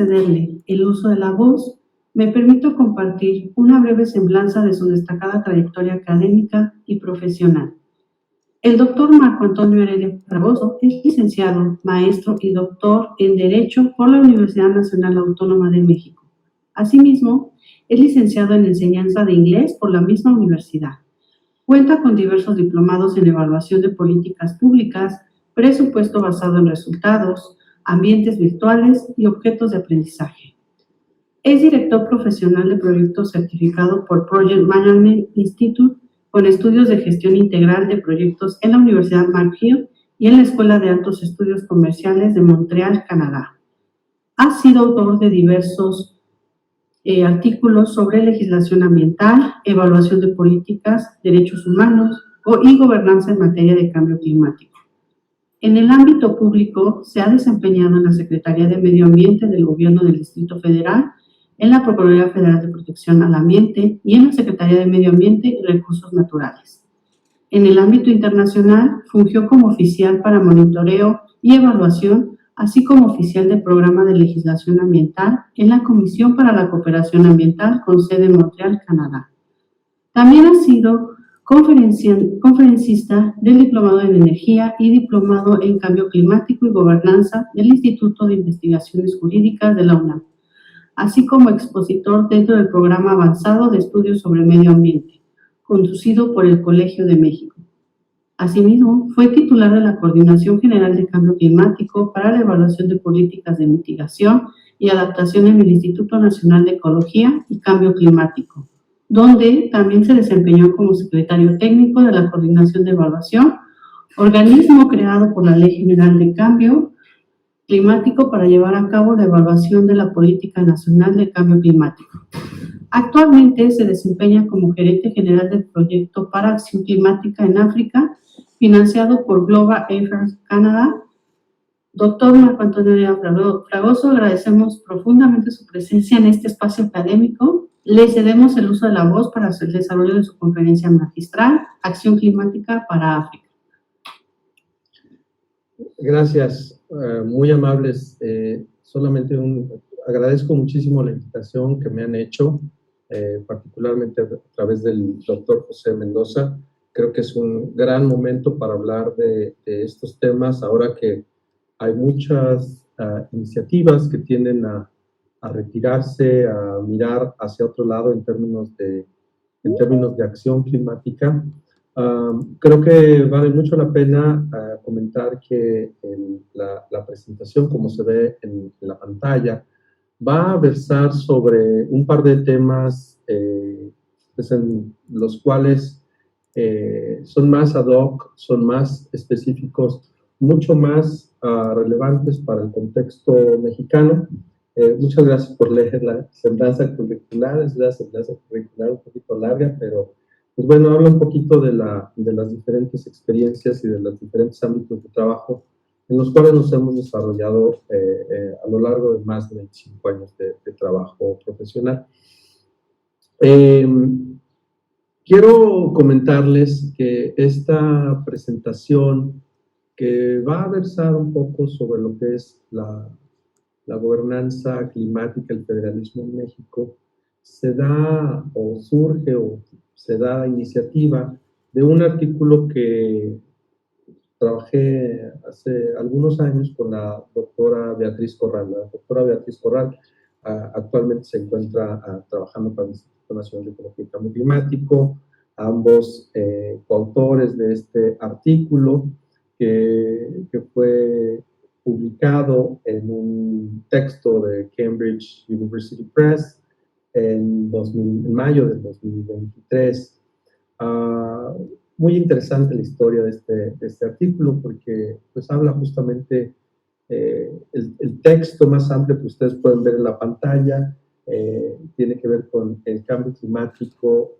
cederle el uso de la voz, me permito compartir una breve semblanza de su destacada trayectoria académica y profesional. El doctor Marco Antonio Heredia Fragoso es licenciado, maestro y doctor en Derecho por la Universidad Nacional Autónoma de México. Asimismo, es licenciado en Enseñanza de Inglés por la misma universidad. Cuenta con diversos diplomados en Evaluación de Políticas Públicas, Presupuesto basado en resultados, ambientes virtuales y objetos de aprendizaje. Es director profesional de proyectos certificado por Project Management Institute con estudios de gestión integral de proyectos en la Universidad McGill y en la Escuela de Altos Estudios Comerciales de Montreal, Canadá. Ha sido autor de diversos artículos sobre legislación ambiental, evaluación de políticas, derechos humanos y gobernanza en materia de cambio climático. En el ámbito público se ha desempeñado en la Secretaría de Medio Ambiente del Gobierno del Distrito Federal, en la Procuraduría Federal de Protección al Ambiente y en la Secretaría de Medio Ambiente y Recursos Naturales. En el ámbito internacional, fungió como oficial para monitoreo y evaluación, así como oficial del Programa de Legislación Ambiental en la Comisión para la Cooperación Ambiental con sede en Montreal, Canadá. También ha sido conferencista del Diplomado en Energía y Diplomado en Cambio Climático y Gobernanza del Instituto de Investigaciones Jurídicas de la UNAM, así como expositor dentro del Programa Avanzado de Estudios sobre Medio Ambiente, conducido por el Colegio de México. Asimismo, fue titular de la Coordinación General de Cambio Climático para la Evaluación de Políticas de Mitigación y Adaptación en el Instituto Nacional de Ecología y Cambio Climático, donde también se desempeñó como secretario técnico de la Coordinación de Evaluación, organismo creado por la Ley General de Cambio Climático para llevar a cabo la evaluación de la Política Nacional de Cambio Climático. Actualmente se desempeña como gerente general del Proyecto para Acción Climática en África, financiado por Global Affairs Canadá. Doctor Marco Antonio Heredia Fragoso, agradecemos profundamente su presencia en este espacio académico. Le cedemos el uso de la voz para el desarrollo de su conferencia magistral, Acción Climática para África. Gracias, muy amables. Solamente agradezco muchísimo la invitación que me han hecho, particularmente a través del doctor José Mendoza. Creo que es un gran momento para hablar de estos temas, ahora que hay muchas iniciativas que tienden a retirarse, a mirar hacia otro lado en términos de acción climática. Creo que vale mucho la pena comentar que la presentación, como se ve en la pantalla, va a versar sobre un par de temas pues en los cuales son más ad hoc, son más específicos, mucho más relevantes para el contexto mexicano. Muchas gracias por leer la semblanza curricular. Es la semblanza curricular un poquito larga, pero pues bueno, habla un poquito de las diferentes experiencias y de los diferentes ámbitos de trabajo en los cuales nos hemos desarrollado a lo largo de más de 25 años de trabajo profesional. Quiero comentarles que esta presentación, que va a versar un poco sobre lo que es la gobernanza climática, el federalismo en México, se da o surge o se da iniciativa de un artículo que trabajé hace algunos años con la doctora Beatriz Corral. La doctora Beatriz Corral actualmente se encuentra trabajando para el Instituto Nacional de Ecología y Cambio Climático, ambos coautores de este artículo que fue publicado en un texto de Cambridge University Press en mayo del 2023. Muy interesante la historia de este artículo porque pues habla justamente el texto más amplio que ustedes pueden ver en la pantalla, tiene que ver con el cambio climático,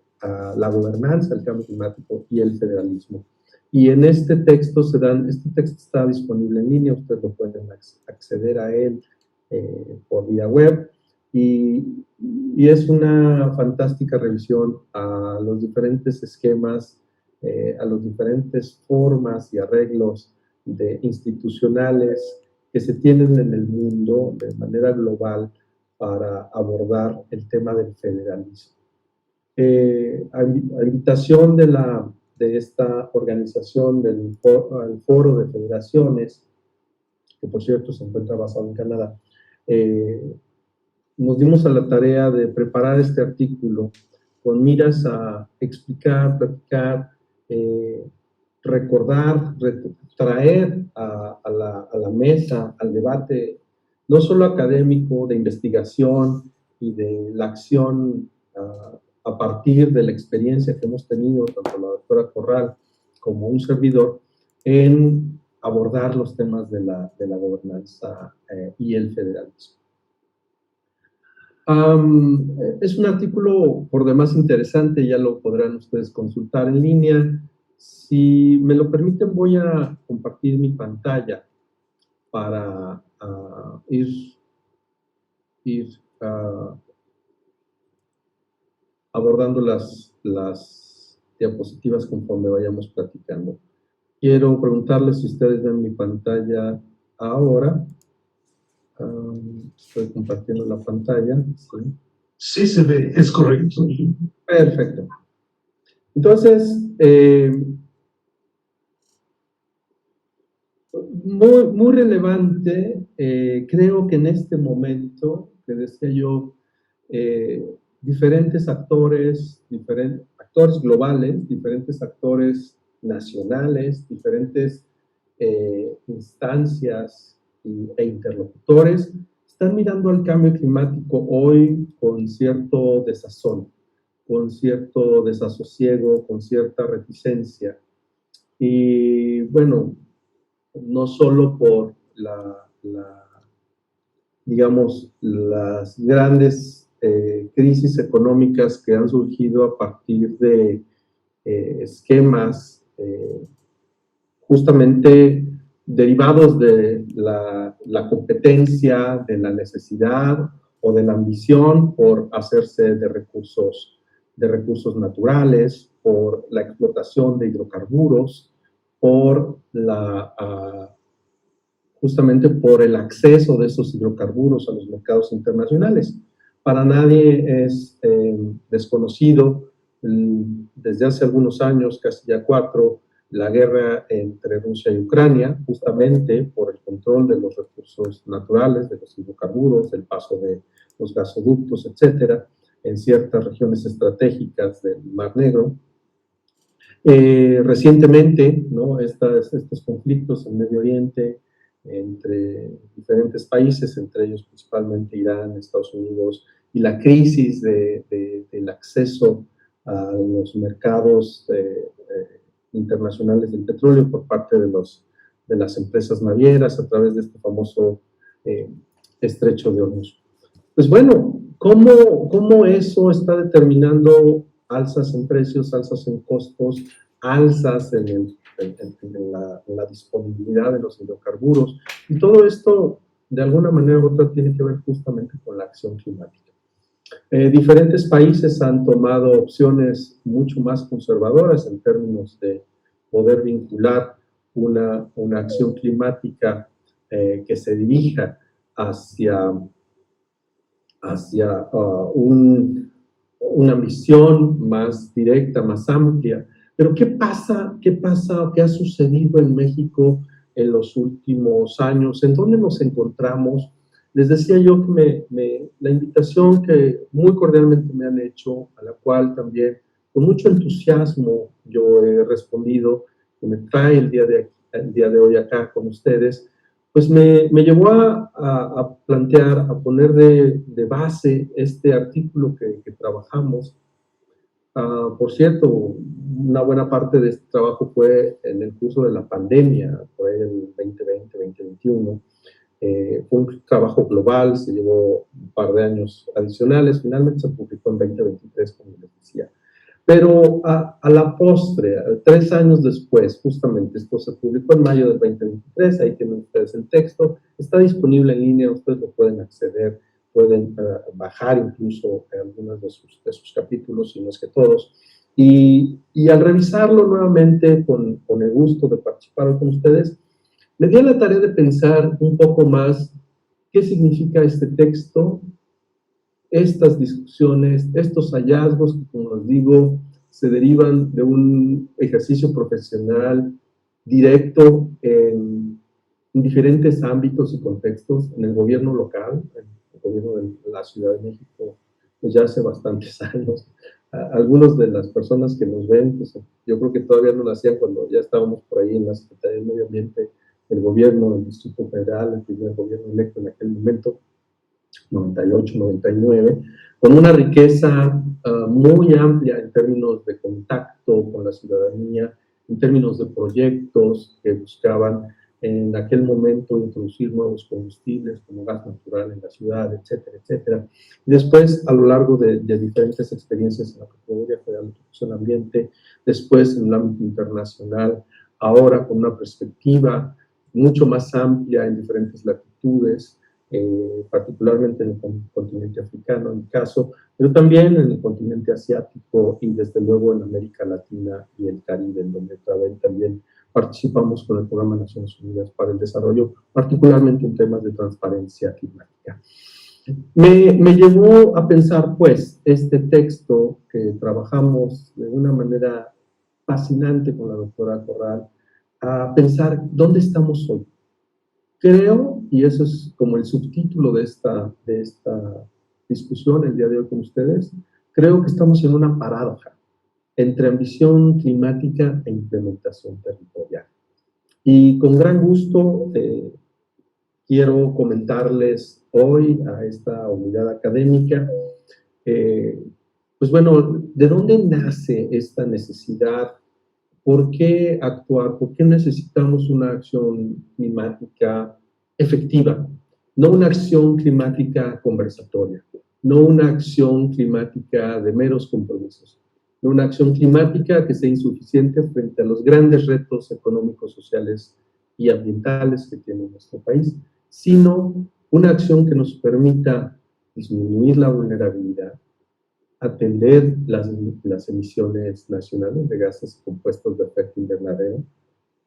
la gobernanza del cambio climático y el federalismo. Y en este texto este texto está disponible en línea, ustedes lo pueden acceder a él por vía web, y es una fantástica revisión a los diferentes esquemas, a las diferentes formas y arreglos institucionales que se tienen en el mundo de manera global para abordar el tema del federalismo. A invitación de esta organización, del Foro de Federaciones, que por cierto se encuentra basado en Canadá, nos dimos a la tarea de preparar este artículo con miras a explicar, platicar, recordar, traer a la mesa, al debate, no solo académico, de investigación y de la acción a partir de la experiencia que hemos tenido, tanto la doctora Corral como un servidor, en abordar los temas de la gobernanza y el federalismo. Es un artículo por demás interesante, ya lo podrán ustedes consultar en línea. Si me lo permiten, voy a compartir mi pantalla para ir abordando las diapositivas conforme vayamos platicando. Quiero preguntarles si ustedes ven mi pantalla ahora. Estoy compartiendo la pantalla. ¿Sí? Sí, se ve, es correcto. Perfecto. Entonces, muy relevante, creo que en este momento, que decía yo, diferentes actores globales, diferentes actores nacionales, diferentes instancias e interlocutores, están mirando al cambio climático hoy con cierto desazón, con cierto desasosiego, con cierta reticencia. Y bueno, no solo por digamos, las grandes crisis económicas que han surgido a partir de esquemas justamente derivados de la competencia, de la necesidad o de la ambición por hacerse de recursos naturales, por la explotación de hidrocarburos, por justamente por el acceso de esos hidrocarburos a los mercados internacionales. Para nadie es desconocido, desde hace algunos años, casi ya 4, la guerra entre Rusia y Ucrania, justamente por el control de los recursos naturales, de los hidrocarburos, el paso de los gasoductos, etcétera, en ciertas regiones estratégicas del Mar Negro. Recientemente, ¿no? Estos conflictos en Medio Oriente entre diferentes países, entre ellos principalmente Irán, Estados Unidos, y la crisis del acceso a los mercados internacionales del petróleo por parte de las empresas navieras a través de este famoso estrecho de Hormuz. Pues bueno, ¿cómo eso está determinando alzas en precios, alzas en costos, alzas en la disponibilidad de los hidrocarburos? Y todo esto, de alguna manera u otra, tiene que ver justamente con la acción climática. Diferentes países han tomado opciones mucho más conservadoras en términos de poder vincular una acción climática que se dirija hacia una visión más directa, más amplia. Pero ¿qué pasa? ¿Qué ha sucedido en México en los últimos años? ¿En dónde nos encontramos? Les decía yo que la invitación que muy cordialmente me han hecho, a la cual también con mucho entusiasmo yo he respondido, que me trae el día de hoy acá con ustedes, pues me llevó a plantear, a poner de base este artículo que trabajamos. Por cierto, una buena parte de este trabajo fue en el curso de la pandemia, fue el 2020, 2021. Fue un trabajo global, se llevó un par de años adicionales, finalmente se publicó en 2023, como les decía. Pero a la postre, 3 años después, justamente, esto se publicó en mayo del 2023, ahí tienen ustedes el texto, está disponible en línea, ustedes lo pueden acceder, pueden bajar incluso algunos de sus capítulos, si no es que todos, y al revisarlo nuevamente con el gusto de participar con ustedes, Me di a la tarea de pensar un poco más qué significa este texto, estas discusiones, estos hallazgos que, como les digo, se derivan de un ejercicio profesional directo en diferentes ámbitos y contextos, en el gobierno local, en el gobierno de la Ciudad de México, pues ya hace bastantes años. Algunos de las personas que nos ven, pues yo creo que todavía no nacían cuando ya estábamos por ahí en la Secretaría de Medio Ambiente, el gobierno del Distrito Federal, el primer gobierno electo en aquel momento, 98, 99, con una riqueza muy amplia en términos de contacto con la ciudadanía, en términos de proyectos que buscaban en aquel momento introducir nuevos combustibles como gas natural en la ciudad, etcétera, etcétera. Y después, a lo largo de diferentes experiencias en la Procuraduría Federal de Protección al Ambiente, después en el ámbito internacional, ahora con una perspectiva mucho más amplia en diferentes latitudes, particularmente en el continente africano, en mi caso, pero también en el continente asiático y desde luego en América Latina y el Caribe, en donde también participamos con el Programa de Naciones Unidas para el Desarrollo, particularmente en temas de transparencia climática. Me llevó a pensar, pues, este texto que trabajamos de una manera fascinante con la doctora Corral, a pensar dónde estamos hoy. Creo, y eso es como el subtítulo de esta discusión el día de hoy con ustedes, creo que estamos en una paradoja entre ambición climática e implementación territorial. Y con gran gusto quiero comentarles hoy a esta unidad académica, pues bueno, ¿de dónde nace esta necesidad? ¿Por qué actuar? ¿Por qué necesitamos una acción climática efectiva? No una acción climática conversatoria, no una acción climática de meros compromisos, no una acción climática que sea insuficiente frente a los grandes retos económicos, sociales y ambientales que tiene nuestro país, sino una acción que nos permita disminuir la vulnerabilidad, atender las emisiones nacionales de gases y compuestos de efecto invernadero,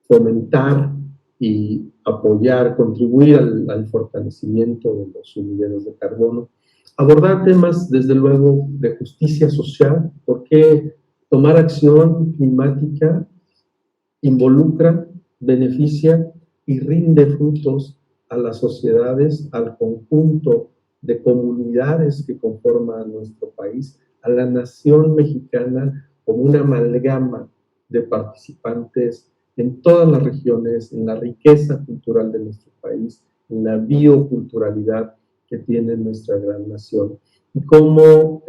fomentar y apoyar, contribuir al fortalecimiento de los sumideros de carbono, abordar temas, desde luego, de justicia social, porque tomar acción climática involucra, beneficia y rinde frutos a las sociedades, al conjunto de comunidades que conforman nuestro país, a la nación mexicana como una amalgama de participantes en todas las regiones, en la riqueza cultural de nuestro país, en la bioculturalidad que tiene nuestra gran nación, y cómo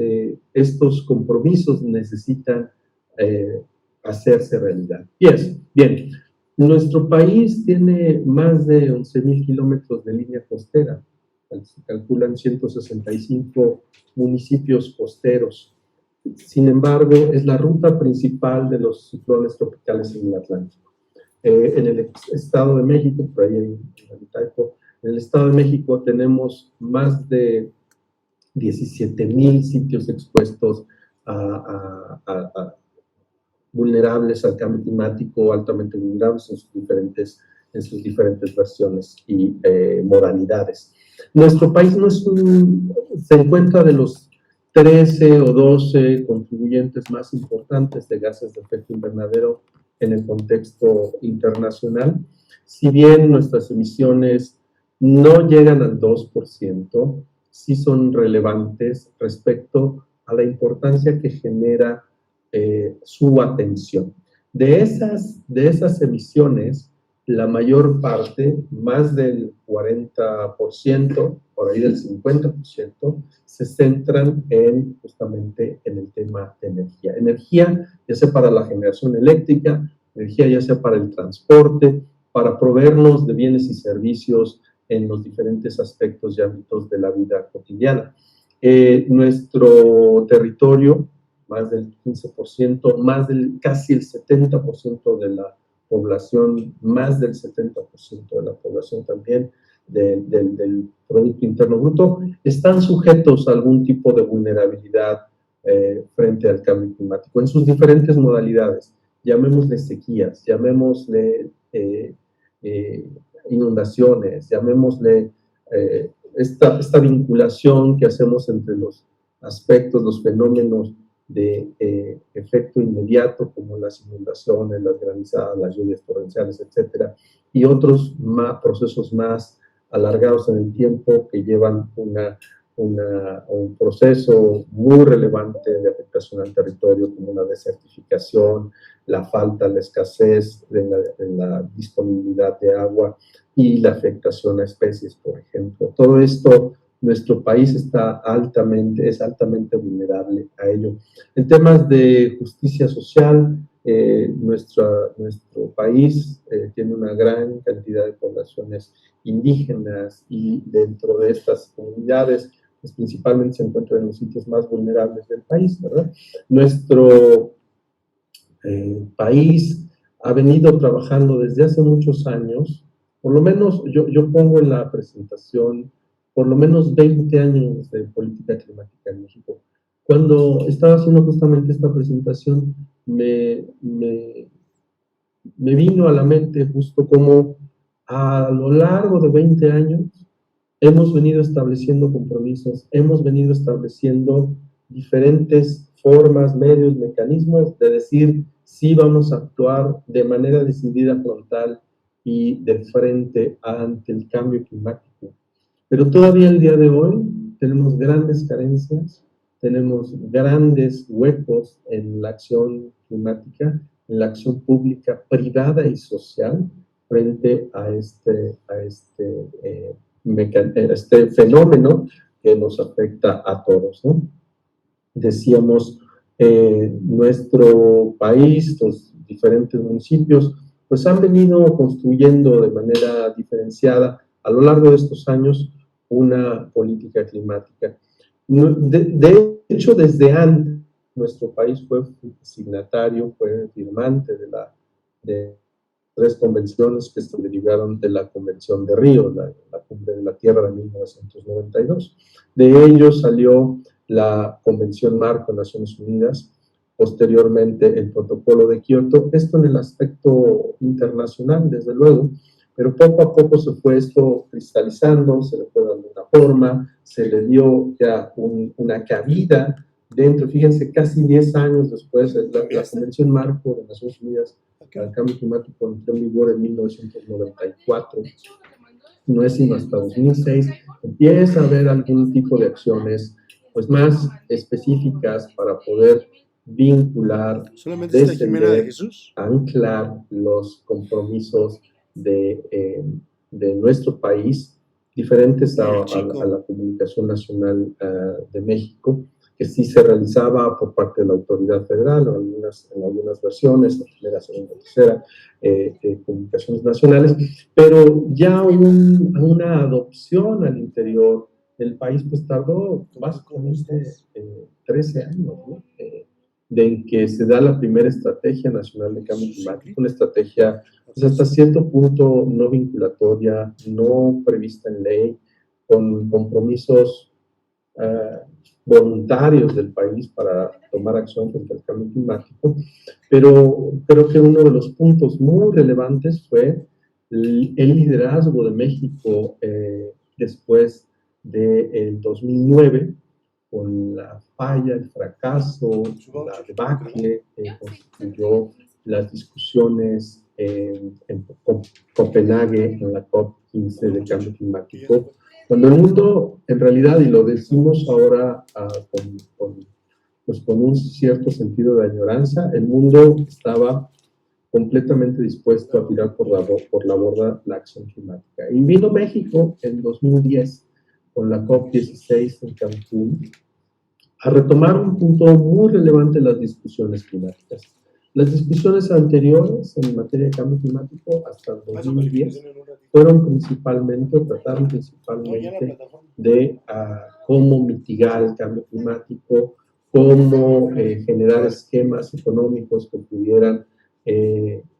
estos compromisos necesitan hacerse realidad. Bien, nuestro país tiene más de 11,000 kilómetros de línea costera, se calculan 165 municipios costeros. Sin embargo, es la ruta principal de los ciclones tropicales en el Atlántico. En el Estado de México, por ahí en el Estado de México tenemos más de 17,000 sitios expuestos a vulnerables al cambio climático, altamente vulnerables en sus diferentes versiones y modalidades. Nuestro país no es se encuentra de los 13 o 12 contribuyentes más importantes de gases de efecto invernadero en el contexto internacional. Si bien nuestras emisiones no llegan al 2%, sí son relevantes respecto a la importancia que genera su atención. De esas emisiones, la mayor parte, más del 40%, por ahí del 50%, se centran justamente en el tema de energía. Energía, ya sea para la generación eléctrica, energía ya sea para el transporte, para proveernos de bienes y servicios en los diferentes aspectos y ámbitos de la vida cotidiana. Nuestro territorio, más del 15%, casi el 70% de la población, más del 70% de la población también del Producto Interno Bruto, están sujetos a algún tipo de vulnerabilidad frente al cambio climático en sus diferentes modalidades. Llamémosle sequías, llamémosle inundaciones, llamémosle esta vinculación que hacemos entre los aspectos, los fenómenos de efecto inmediato, como las inundaciones, las granizadas, las lluvias torrenciales, etcétera, y otros procesos más alargados en el tiempo que llevan un proceso muy relevante de afectación al territorio, como la desertificación, la falta, la escasez de la disponibilidad de agua y la afectación a especies, por ejemplo. Todo esto, nuestro país es altamente vulnerable a ello. En temas de justicia social, nuestro país tiene una gran cantidad de poblaciones indígenas y dentro de estas comunidades pues principalmente se encuentran en los sitios más vulnerables del país, ¿verdad? Nuestro país ha venido trabajando desde hace muchos años, por lo menos yo pongo en la presentación por lo menos 20 años de política climática en México. Cuando estaba haciendo justamente esta presentación, me vino a la mente justo como a lo largo de 20 años hemos venido estableciendo compromisos, hemos venido estableciendo diferentes formas, medios, mecanismos de decir sí vamos a actuar de manera decidida, frontal y de frente ante el cambio climático. Pero todavía el día de hoy tenemos grandes carencias, tenemos grandes huecos en la acción climática, en la acción pública, privada y social frente a este fenómeno que nos afecta a todos, ¿no? Decíamos, nuestro país, los diferentes municipios, pues han venido construyendo de manera diferenciada a lo largo de estos años una política climática. De hecho, desde antes, nuestro país fue signatario, fue firmante de 3 convenciones que se derivaron de la Convención de Río, la Cumbre de la Tierra de 1992. De ello salió la Convención Marco de Naciones Unidas, posteriormente el Protocolo de Kioto, esto en el aspecto internacional, desde luego, pero poco a poco se fue esto cristalizando, se le fue dando una forma, se le dio ya una cabida dentro, fíjense, casi 10 años después, la Convención Marco de Naciones Unidas al Cambio Climático entró en vigor en 1994, no es sino hasta 2006, empieza a haber algún tipo de acciones pues más específicas para poder vincular, descender, anclar los compromisos de nuestro país, diferentes a la Comunicación Nacional de México, que sí se realizaba por parte de la autoridad federal, en algunas versiones, la primera, segunda, tercera, comunicaciones nacionales, pero ya una adopción al interior del país, pues tardó básicamente 13 años, ¿no? De que se da la primera estrategia nacional de cambio climático, una estrategia pues hasta cierto punto no vinculatoria, no prevista en ley, con compromisos voluntarios del país para tomar acción frente al cambio climático, pero creo que uno de los puntos muy relevantes fue el liderazgo de México después del 2009, con la falla, el fracaso, la debacle constituyó las discusiones en Copenhague, en la COP15 de cambio climático, cuando el mundo, en realidad, y lo decimos ahora con un cierto sentido de añoranza, el mundo estaba completamente dispuesto a tirar por la borda la acción climática. Y vino México en 2010, con la COP16 en Cancún, a retomar un punto muy relevante en las discusiones climáticas. Las discusiones anteriores en materia de cambio climático hasta el 2010 trataron principalmente de cómo mitigar el cambio climático, cómo generar esquemas económicos que pudieran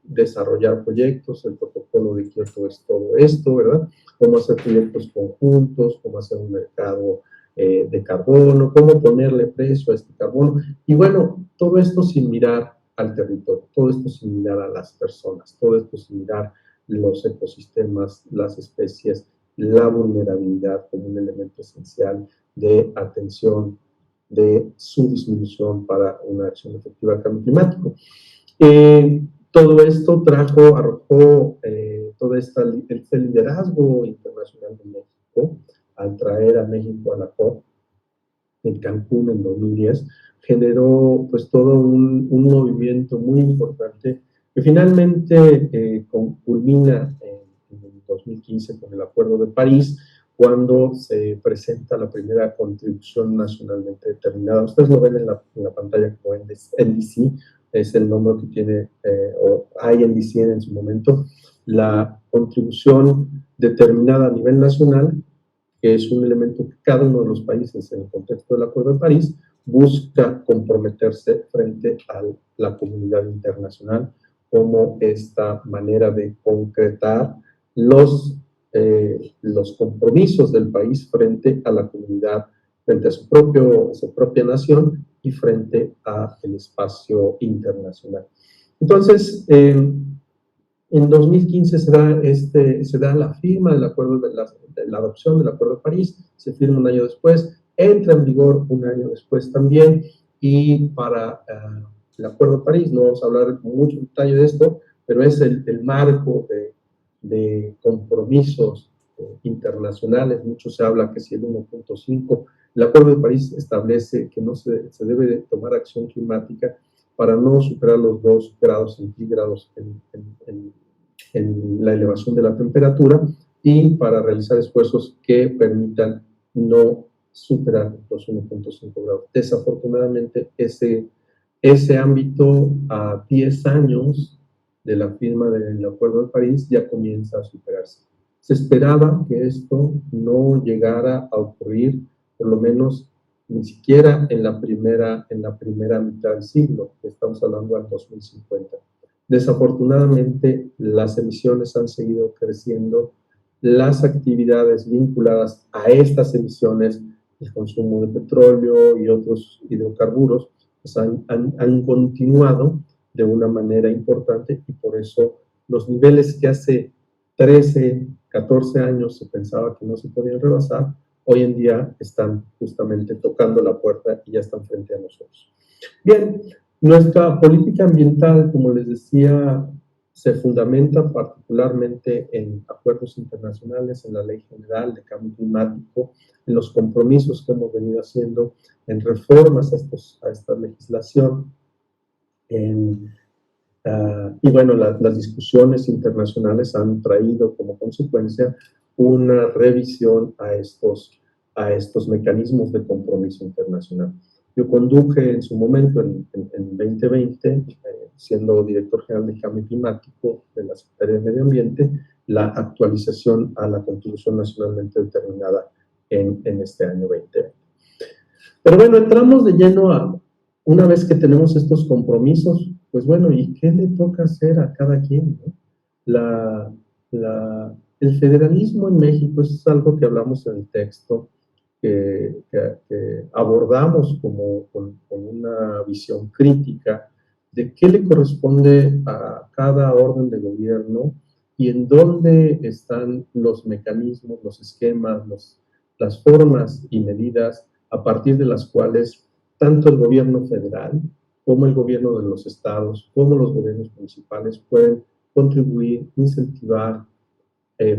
desarrollar proyectos. El protocolo de Kioto es todo esto, ¿verdad? Cómo hacer proyectos conjuntos, cómo hacer un mercado de carbono, cómo ponerle precio a este carbono. Y bueno, todo esto sin mirar al territorio, todo esto sin mirar a las personas, todo esto sin mirar los ecosistemas, las especies, la vulnerabilidad como un elemento esencial de atención de su disminución para una acción efectiva al cambio climático. Todo esto arrojó todo este liderazgo internacional de México al traer a México a la COP en Cancún en 2010, generó pues todo un movimiento muy importante que finalmente culmina en 2015 con el Acuerdo de París, cuando se presenta la primera contribución nacionalmente determinada. Ustedes lo ven en la pantalla como NDC, es el nombre que tiene, o INDC en su momento, la contribución determinada a nivel nacional, que es un elemento que cada uno de los países en el contexto del Acuerdo de París busca comprometerse frente a la comunidad internacional como esta manera de concretar los compromisos del país frente a la comunidad, frente a su propia nación y frente al espacio internacional. Entonces, en 2015 se da la firma del acuerdo, de la adopción del Acuerdo de París, se firma un año después, entra en vigor un año después también, y para el Acuerdo de París, no vamos a hablar con mucho detalle de esto, pero es el marco de compromisos internacionales. Mucho se habla que si el 1.5, el Acuerdo de París establece que no se debe de tomar acción climática para no superar los 2 grados centígrados en la elevación de la temperatura, y para realizar esfuerzos que permitan no superar los 1.5 grados. Desafortunadamente, ese ámbito a 10 años de la firma del Acuerdo de París ya comienza a superarse. Se esperaba que esto no llegara a ocurrir, por lo menos ni siquiera en la primera mitad del siglo, que estamos hablando del 2050. Desafortunadamente, las emisiones han seguido creciendo, las actividades vinculadas a estas emisiones, el consumo de petróleo y otros hidrocarburos, pues han continuado de una manera importante, y por eso los niveles que hace 13, 14 años se pensaba que no se podían rebasar, hoy en día están justamente tocando la puerta y ya están frente a nosotros. Bien, nuestra política ambiental, como les decía, se fundamenta particularmente en acuerdos internacionales, en la Ley General de Cambio Climático, en los compromisos que hemos venido haciendo, en reformas a esta legislación, y bueno, las discusiones internacionales han traído como consecuencia una revisión a estos mecanismos de compromiso internacional. Yo conduje en su momento, en 2020, siendo director general de Cambio Climático de la Secretaría de Medio Ambiente, la actualización a la Contribución Nacionalmente Determinada en este año 2020. Pero bueno, entramos de lleno una vez que tenemos estos compromisos, pues bueno, ¿y qué le toca hacer a cada quien, ¿no? El federalismo en México es algo que hablamos en el texto, que abordamos con una visión crítica de qué le corresponde a cada orden de gobierno y en dónde están los mecanismos, los esquemas, las formas y medidas a partir de las cuales tanto el gobierno federal como el gobierno de los estados, como los gobiernos municipales pueden contribuir, incentivar,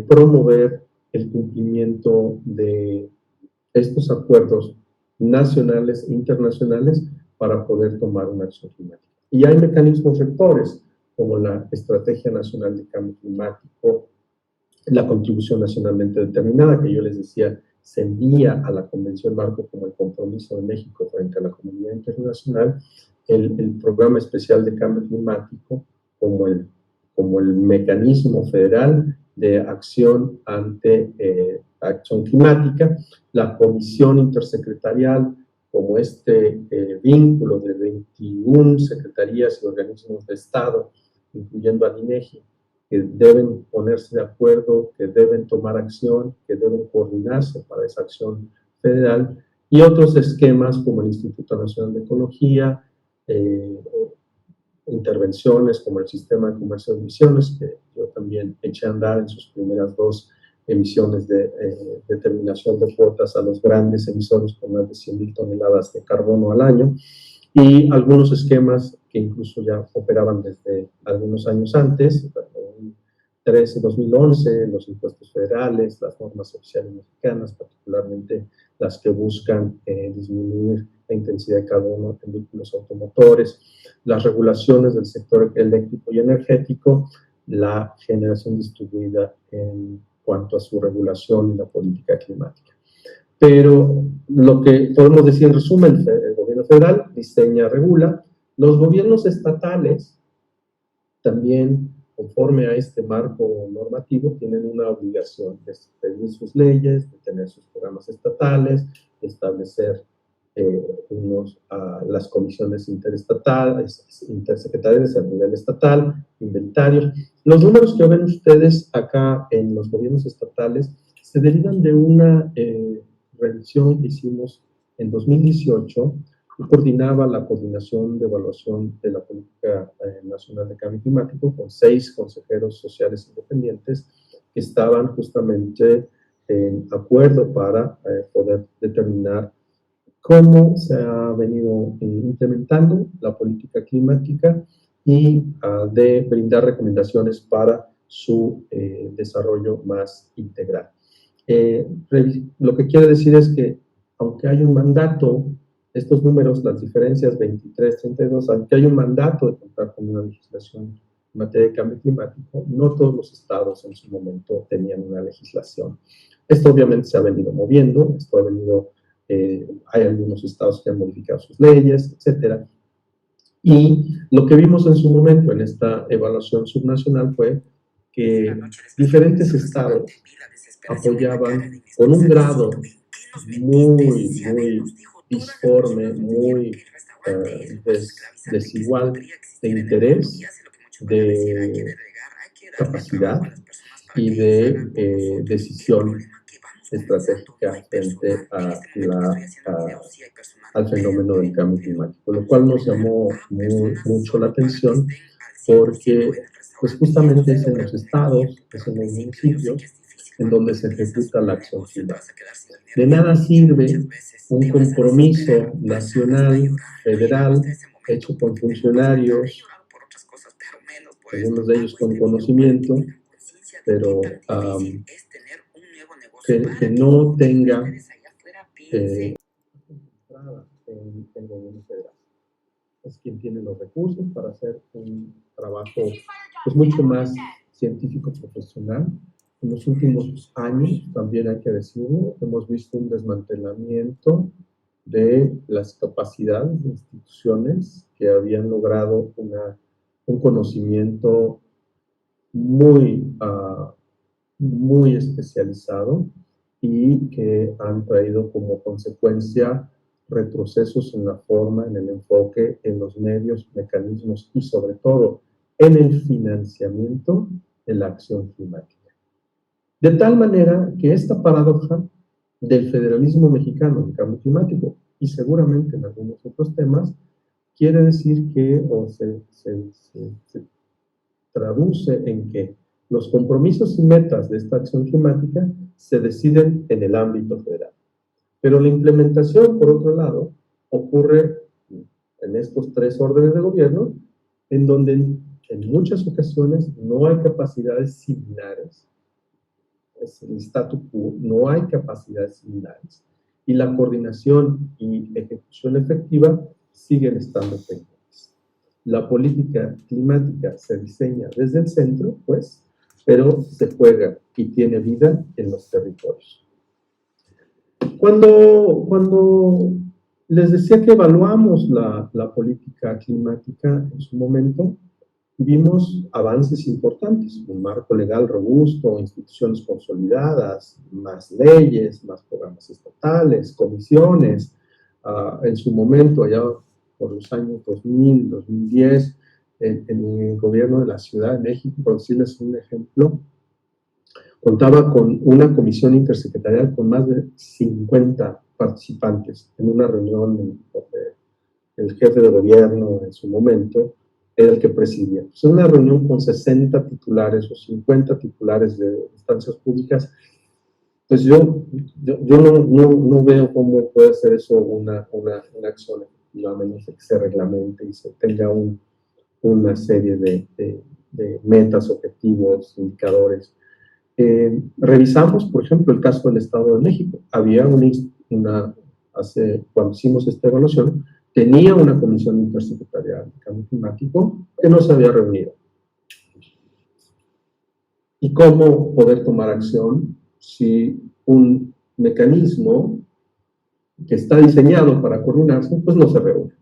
promover el cumplimiento de estos acuerdos nacionales e internacionales para poder tomar una acción climática. Y hay mecanismos rectores, como la Estrategia Nacional de Cambio Climático, la Contribución Nacionalmente Determinada, que yo les decía, se envía a la Convención Marco como el compromiso de México frente a la comunidad internacional, el Programa Especial de Cambio Climático como el mecanismo federal de acción ante acción climática, la Comisión Intersecretarial como vínculo de 21 secretarías y organismos de Estado, incluyendo al INEGI, que deben ponerse de acuerdo, que deben tomar acción, que deben coordinarse para esa acción federal, y otros esquemas como el Instituto Nacional de Ecología, intervenciones como el sistema de comercio de emisiones, que yo también eché a andar en sus primeras 2 emisiones de determinación de cuotas a los grandes emisores con más de 100,000 toneladas de carbono al año, y algunos esquemas que incluso ya operaban desde algunos años antes, 2011, los impuestos federales, las normas oficiales mexicanas, particularmente las que buscan disminuir la intensidad de carbono en vehículos automotores, las regulaciones del sector eléctrico y energético, la generación distribuida en cuanto a su regulación y la política climática. Pero lo que podemos decir en resumen, el gobierno federal diseña, regula, los gobiernos estatales también, conforme a este marco normativo, tienen una obligación de pedir sus leyes, de tener sus programas estatales, de establecer las comisiones intersecretariales a nivel estatal, inventarios. Los números que ven ustedes acá en los gobiernos estatales se derivan de una revisión que hicimos en 2018. Yo coordinaba la coordinación de evaluación de la Política Nacional de Cambio Climático con 6 consejeros sociales independientes que estaban justamente en acuerdo para poder determinar cómo se ha venido implementando la política climática y de brindar recomendaciones para su desarrollo más integral. Lo que quiere decir es que, aunque hay un mandato, estos números, las diferencias 23, 32, aunque hay un mandato de contar con una legislación en materia de cambio climático, no todos los estados en su momento tenían una legislación. Esto obviamente se ha venido moviendo, esto ha venido, hay algunos estados que han modificado sus leyes, etc. Y lo que vimos en su momento en esta evaluación subnacional fue que diferentes estados apoyaban con un grado muy disforme, muy desigual de interés, de capacidad y de decisión estratégica frente al fenómeno del cambio climático, lo cual nos llamó mucho la atención porque pues justamente es en los estados, es en los municipios en donde se ejecuta la acción climática. De nada sirve un compromiso nacional, federal, hecho con funcionarios, algunos de ellos con conocimiento, pero que no tenga en el gobierno federal. Es quien tiene los recursos para hacer un trabajo pues, mucho más científico profesional. En los últimos años, también hay que decirlo, hemos visto un desmantelamiento de las capacidades de instituciones que habían logrado un conocimiento muy especializado y que han traído como consecuencia retrocesos en la forma, en el enfoque, en los medios, mecanismos y sobre todo en el financiamiento de la acción climática. De tal manera que esta paradoja del federalismo mexicano en cambio climático y seguramente en algunos otros temas, quiere decir que se traduce en que los compromisos y metas de esta acción climática se deciden en el ámbito federal. Pero la implementación, por otro lado, ocurre en estos 3 órdenes de gobierno, en donde en muchas ocasiones no hay capacidades similares. Es el statu quo, no hay capacidades similares. Y la coordinación y ejecución efectiva siguen estando pendientes. La política climática se diseña desde el centro, pues, pero se juega y tiene vida en los territorios. Cuando les decía que evaluamos la política climática en su momento, vimos avances importantes, un marco legal robusto, instituciones consolidadas, más leyes, más programas estatales, comisiones. En su momento, allá por los años 2000, 2010, en el gobierno de la Ciudad de México, por decirles un ejemplo, contaba con una comisión intersecretarial con más de 50 participantes en una reunión donde el jefe de gobierno en su momento era el que presidía. Pues en una reunión con 60 titulares o 50 titulares de instancias públicas, pues yo no veo cómo puede ser eso una acción efectivamente que se reglamente y se tenga una serie de metas, objetivos, indicadores. Revisamos, por ejemplo, el caso del Estado de México. Había cuando hicimos esta evaluación, tenía una comisión intersecretarial de cambio climático que no se había reunido. ¿Y cómo poder tomar acción si un mecanismo que está diseñado para coordinarse, pues no se reúne?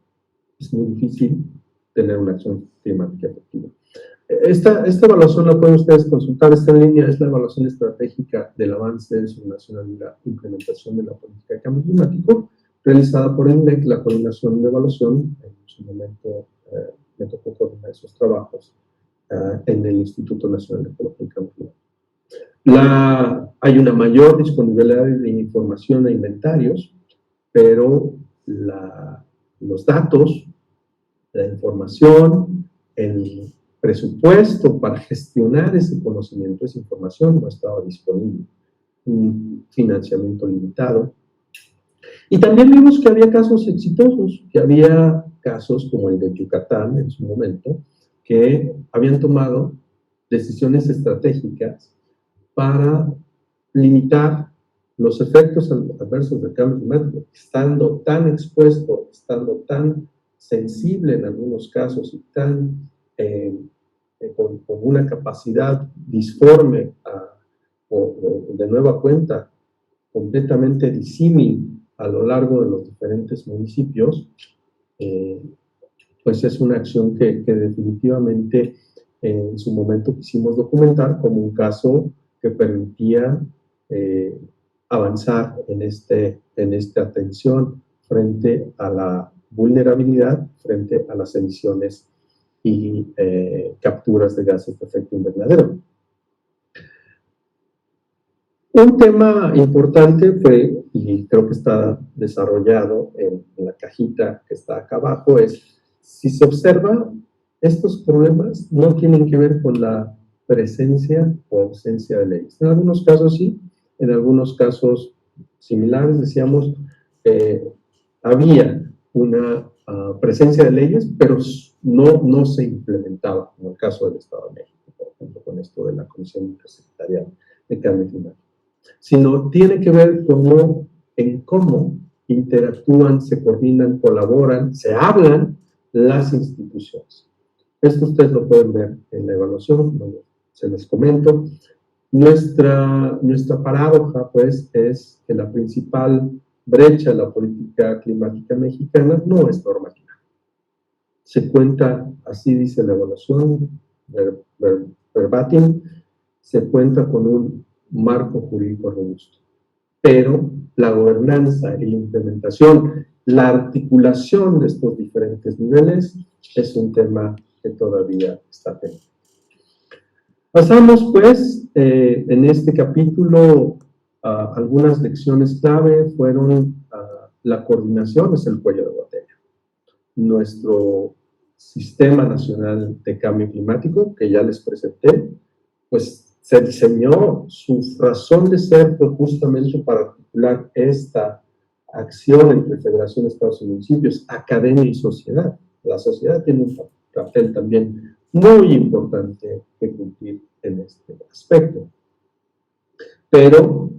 Es muy difícil tener una acción climática efectiva. Esta evaluación la pueden ustedes consultar, está en línea, es la evaluación estratégica del avance de subnacional y la implementación de la política de cambio climático, realizada por INMEC, la coordinación de evaluación. En su momento me tocó coordinar esos trabajos en el Instituto Nacional de Ecología y Cambio Climático. Hay una mayor disponibilidad de información e inventarios, pero los datos, la información, el presupuesto para gestionar ese conocimiento, esa información no estaba disponible. Un financiamiento limitado. Y también vimos que había casos exitosos, que había casos como el de Yucatán en su momento, que habían tomado decisiones estratégicas para limitar los efectos adversos del cambio climático, estando tan expuesto, estando tan sensible en algunos casos y tan con una capacidad disforme o de nueva cuenta completamente disímil a lo largo de los diferentes municipios, pues es una acción que definitivamente en su momento quisimos documentar como un caso que permitía avanzar en esta atención frente a la vulnerabilidad, frente a las emisiones y capturas de gases de efecto invernadero. Un tema importante fue, y creo que está desarrollado en la cajita que está acá abajo, es, si se observa, estos problemas no tienen que ver con la presencia o ausencia de leyes. En algunos casos sí, en algunos casos similares, decíamos, había una presencia de leyes, pero no se implementaba, como el caso del Estado de México, por ejemplo, con esto de la Comisión Intersecretarial de Cambio Climático, sino tiene que ver en cómo interactúan, se coordinan, colaboran, se hablan las instituciones. Esto ustedes lo pueden ver en la evaluación, como se les comento. Nuestra paradoja, pues, es que la principal brecha de la política climática mexicana no es normativa. Se cuenta, así dice la evaluación, verbatim, se cuenta con un marco jurídico robusto. Pero la gobernanza y la implementación, la articulación de estos diferentes niveles es un tema que todavía está pendiente. Pasamos, pues, en este capítulo, algunas lecciones clave fueron la coordinación es el cuello de botella. Nuestro Sistema Nacional de Cambio Climático, que ya les presenté, pues se diseñó, su razón de ser fue justamente para articular esta acción entre Federación, Estados y municipios, academia y sociedad. La sociedad tiene un papel también muy importante que cumplir en este aspecto. Pero,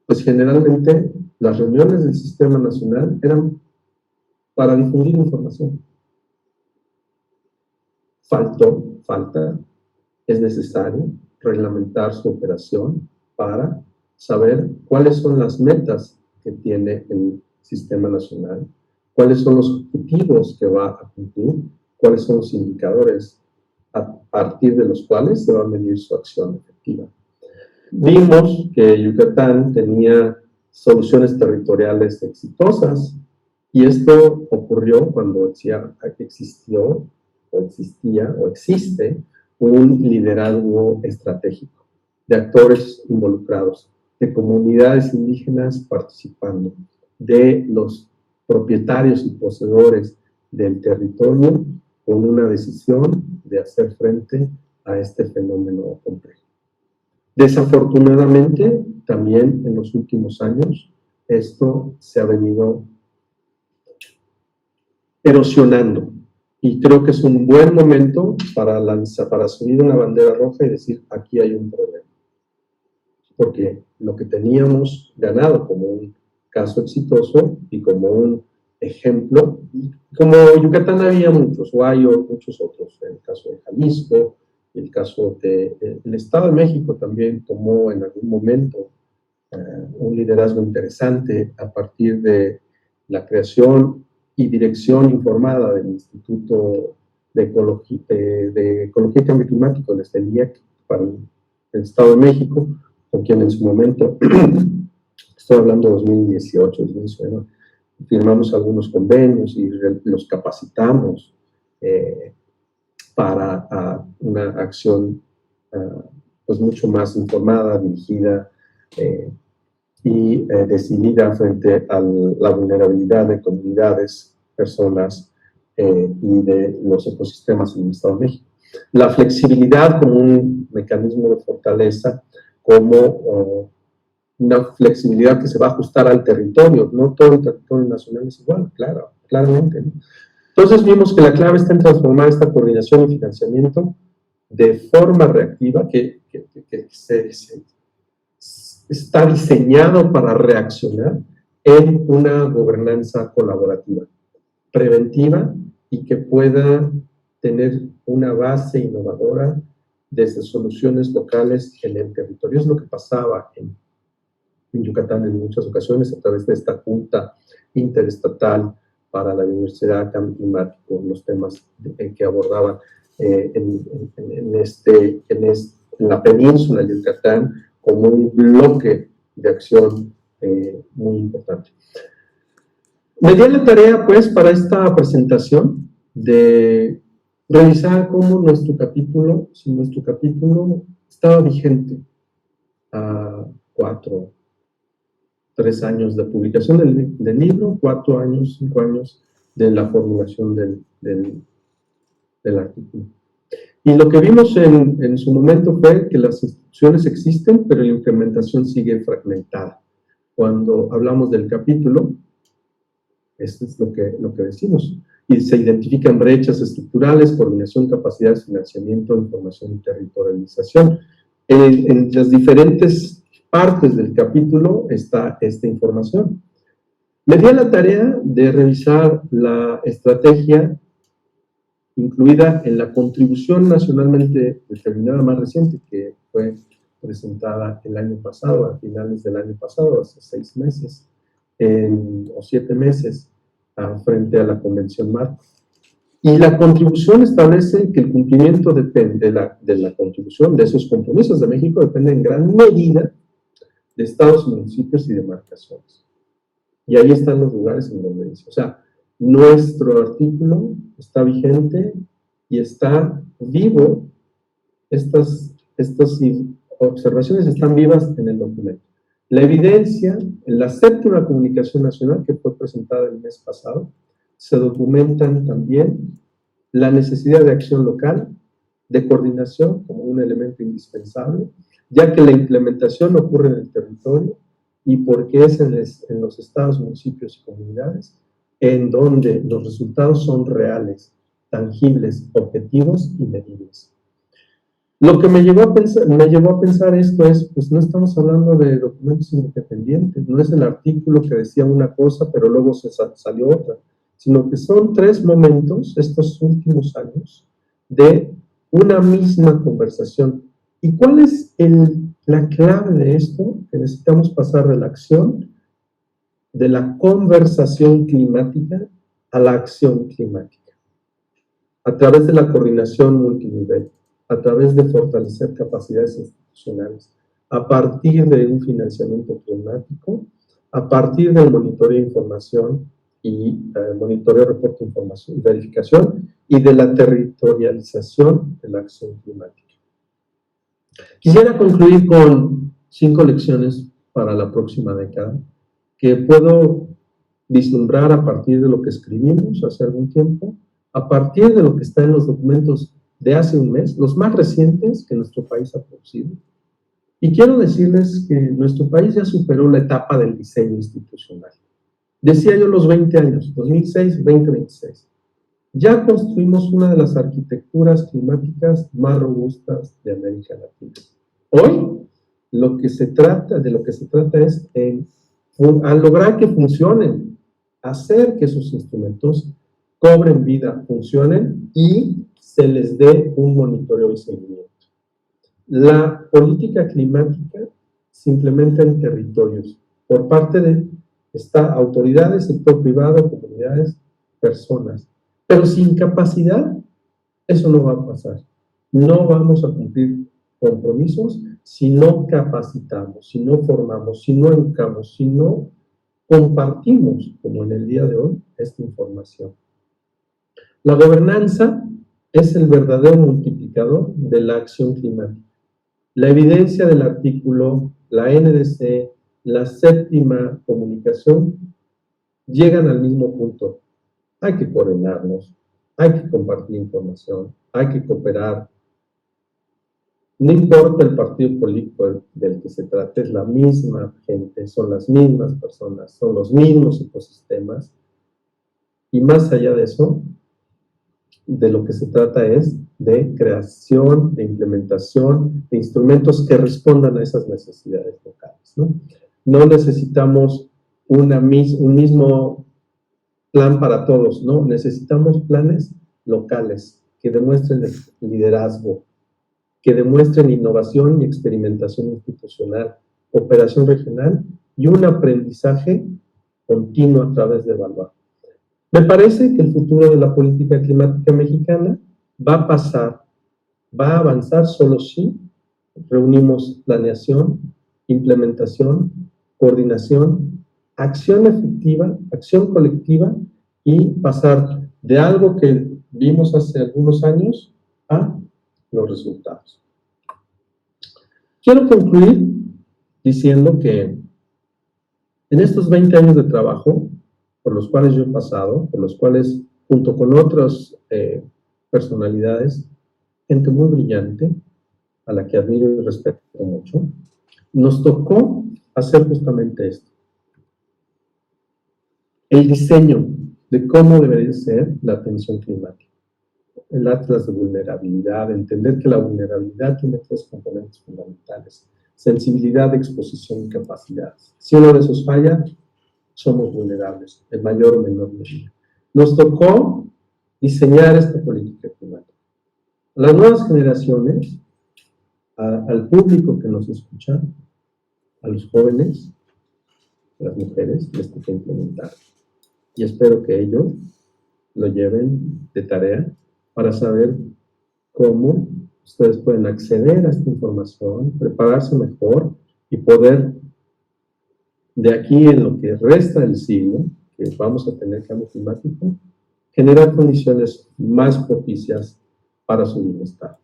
pues generalmente, las reuniones del Sistema Nacional eran para difundir información. Falta, es necesario reglamentar su operación para saber cuáles son las metas que tiene el Sistema Nacional, cuáles son los objetivos que va a cumplir, cuáles son los indicadores a partir de los cuales se va a medir su acción efectiva. Vimos que Yucatán tenía soluciones territoriales exitosas y esto ocurrió cuando existe un liderazgo estratégico de actores involucrados, de comunidades indígenas participando, de los propietarios y poseedores del territorio con una decisión de hacer frente a este fenómeno complejo. Desafortunadamente, también en los últimos años, esto se ha venido erosionando. Y creo que es un buen momento para subir una bandera roja y decir, aquí hay un problema. Porque lo que teníamos ganado como un caso exitoso y como un ejemplo, como Yucatán había muchos, o hay muchos otros, el caso de Jalisco, el caso del Estado de México también tomó en algún momento un liderazgo interesante a partir de la creación y dirección informada del Instituto de Ecología y Cambio Climático, desde el IEC, para el Estado de México, con quien en su momento, estoy hablando de 2018, 2019, firmamos algunos convenios y los capacitamos para una acción pues mucho más informada, dirigida y decidida frente a la vulnerabilidad de comunidades, personas y de los ecosistemas en el Estado de México. La flexibilidad como un mecanismo de fortaleza, como una flexibilidad que se va a ajustar al territorio, no todo el territorio nacional es igual, claramente, ¿no? Entonces vimos que la clave está en transformar esta coordinación y financiamiento de forma reactiva, que está diseñado para reaccionar en una gobernanza colaborativa, preventiva y que pueda tener una base innovadora desde soluciones locales en el territorio. Es lo que pasaba en Yucatán en muchas ocasiones a través de esta junta interestatal para la biodiversidad, cambio climático, los temas que abordaban en la península de Yucatán como un bloque de acción muy importante. Me di la tarea, pues, para esta presentación de revisar cómo si nuestro capítulo estaba vigente a 3 años de publicación del libro, 4 años, 5 años de la formulación del artículo. Y lo que vimos en su momento fue que las instituciones existen, pero la implementación sigue fragmentada. Cuando hablamos del capítulo, esto es lo que decimos. Y se identifican brechas estructurales, coordinación, capacidades, financiamiento, información y territorialización. En las diferentes partes del capítulo está esta información. Me di a la tarea de revisar la estrategia incluida en la contribución nacionalmente determinada más reciente, que fue presentada el año pasado, a finales del año pasado, hace 6 meses o 7 meses, frente a la Convención Marco. Y la contribución establece que el cumplimiento depende de la contribución, de esos compromisos de México, depende en gran medida de estados, municipios y demarcaciones. Y ahí están los lugares en donde dice, o sea, nuestro artículo está vigente y está vivo, estas observaciones están vivas en el documento. La evidencia, en la 7ª comunicación nacional que fue presentada el mes pasado, se documentan también la necesidad de acción local, de coordinación como un elemento indispensable, ya que la implementación ocurre en el territorio y porque es en los estados, municipios y comunidades en donde los resultados son reales, tangibles, objetivos y medibles. Lo que me llevó a pensar esto es, pues no estamos hablando de documentos independientes, no es el artículo que decía una cosa pero luego se salió otra, sino que son 3 momentos, estos últimos años, de una misma conversación. ¿Y cuál es la clave de esto? Que necesitamos pasar de la acción, de la conversación climática a la acción climática, a través de la coordinación multinivel, a través de fortalecer capacidades institucionales, a partir de un financiamiento climático, a partir del monitoreo de información y monitoreo, reporte de información y verificación, y de la territorialización de la acción climática. Quisiera concluir con 5 lecciones para la próxima década, que puedo vislumbrar a partir de lo que escribimos hace algún tiempo, a partir de lo que está en los documentos de hace un mes, los más recientes que nuestro país ha producido. Y quiero decirles que nuestro país ya superó la etapa del diseño institucional. Decía yo los 20 años, 2006, 2026. Ya construimos una de las arquitecturas climáticas más robustas de América Latina. Hoy, de lo que se trata es a lograr que funcionen, hacer que esos instrumentos cobren vida, funcionen y se les dé un monitoreo y seguimiento. La política climática se implementa en territorios por parte de autoridades, sector privado, comunidades, personas. Pero sin capacidad, eso no va a pasar. No vamos a cumplir compromisos si no capacitamos, si no formamos, si no educamos, si no compartimos, como en el día de hoy, esta información. La gobernanza es el verdadero multiplicador de la acción climática. La evidencia del artículo, la NDC, la séptima comunicación, llegan al mismo punto. Hay que coordinarnos, hay que compartir información, hay que cooperar. No importa el partido político del que se trate, es la misma gente, son las mismas personas, son los mismos ecosistemas. Y más allá de eso, de lo que se trata es de creación, de implementación de instrumentos que respondan a esas necesidades locales, ¿no? No necesitamos un mismo plan para todos, ¿no? Necesitamos planes locales que demuestren liderazgo, que demuestren innovación y experimentación institucional, cooperación regional y un aprendizaje continuo a través de evaluar. Me parece que el futuro de la política climática mexicana va a avanzar solo si reunimos planeación, implementación, coordinación, acción efectiva, acción colectiva y pasar de algo que vimos hace algunos años a los resultados. Quiero concluir diciendo que en estos 20 años de trabajo, por los cuales yo he pasado, por los cuales, junto con otras personalidades, gente muy brillante, a la que admiro y respeto mucho, nos tocó hacer justamente esto. El diseño de cómo debería ser la atención climática. El atlas de vulnerabilidad, entender que la vulnerabilidad tiene 3 componentes fundamentales: sensibilidad, exposición y capacidad. Si uno de esos falla, somos vulnerables, en mayor o menor medida. Nos tocó diseñar esta política climática. A las nuevas generaciones, al público que nos escucha, a los jóvenes, a las mujeres, les toca implementar. Y espero que ellos lo lleven de tarea para saber cómo ustedes pueden acceder a esta información, prepararse mejor y poder, de aquí en lo que resta del siglo, que vamos a tener cambio climático, generar condiciones más propicias para su bienestar.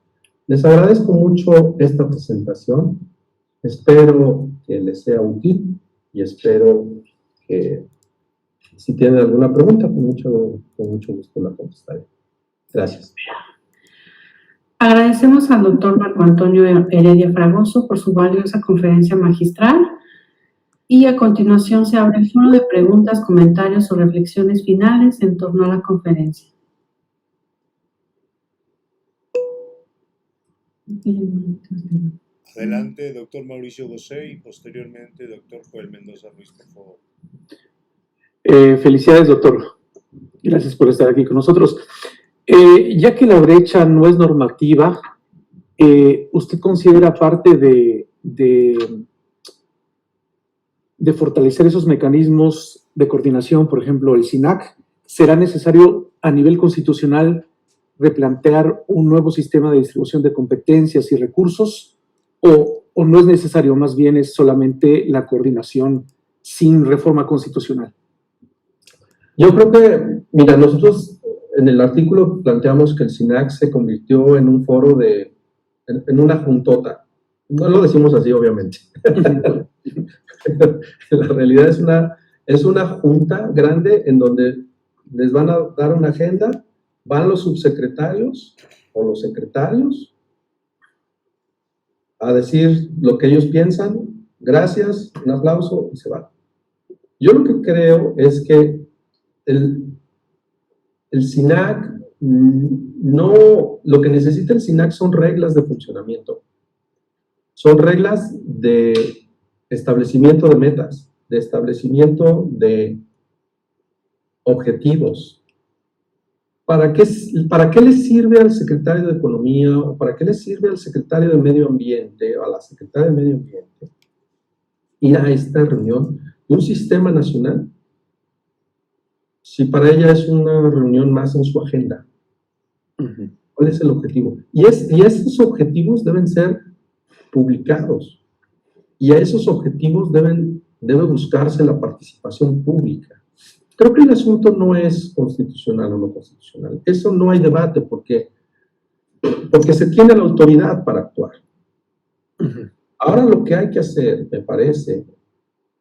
Les agradezco mucho esta presentación, espero que les sea útil y espero que si tienen alguna pregunta, con mucho gusto la contestaré. Gracias. Agradecemos al doctor Marco Antonio Heredia Fragoso por su valiosa conferencia magistral y a continuación se abre el foro de preguntas, comentarios o reflexiones finales en torno a la conferencia. Adelante, doctor Mauricio Gosé, y posteriormente, doctor Joel Mendoza Ruiz, por favor. Felicidades, doctor. Gracias por estar aquí con nosotros. Ya que la brecha no es normativa, ¿usted considera parte de fortalecer esos mecanismos de coordinación, por ejemplo, el SINAC? ¿Será necesario a nivel constitucional replantear un nuevo sistema de distribución de competencias y recursos? ¿O no es necesario, más bien es solamente la coordinación sin reforma constitucional? Yo creo que, mira, nosotros en el artículo planteamos que el SINAC se convirtió en un foro en una juntota. No lo decimos así, obviamente. La realidad es una junta grande en donde les van a dar una agenda van los subsecretarios o los secretarios a decir lo que ellos piensan, gracias, un aplauso y se van. Yo lo que creo es que el SINAC, no, lo que necesita el SINAC son reglas de funcionamiento, son reglas de establecimiento de metas, de establecimiento de objetivos. ¿Para qué le sirve al secretario de Economía o para qué le sirve al secretario de Medio Ambiente o a la secretaria de Medio Ambiente ir a esta reunión de un sistema nacional si para ella es una reunión más en su agenda? ¿Cuál es el objetivo? Y esos objetivos deben ser publicados y a esos objetivos debe buscarse la participación pública. Creo que el asunto no es constitucional o no constitucional. Eso no hay debate porque se tiene la autoridad para actuar. Ahora lo que hay que hacer, me parece,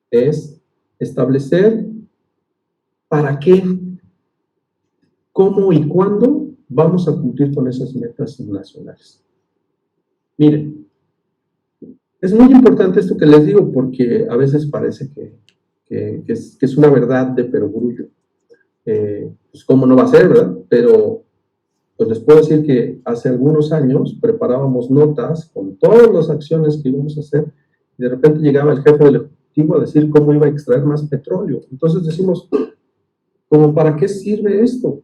es establecer para qué, cómo y cuándo vamos a cumplir con esas metas nacionales. Miren, es muy importante esto que les digo porque a veces parece que es una verdad de perogrullo. Pues cómo no va a ser, ¿verdad? Pero pues les puedo decir que hace algunos años preparábamos notas con todas las acciones que íbamos a hacer y de repente llegaba el jefe del Ejecutivo a decir cómo iba a extraer más petróleo. Entonces decimos, ¿cómo para qué sirve esto?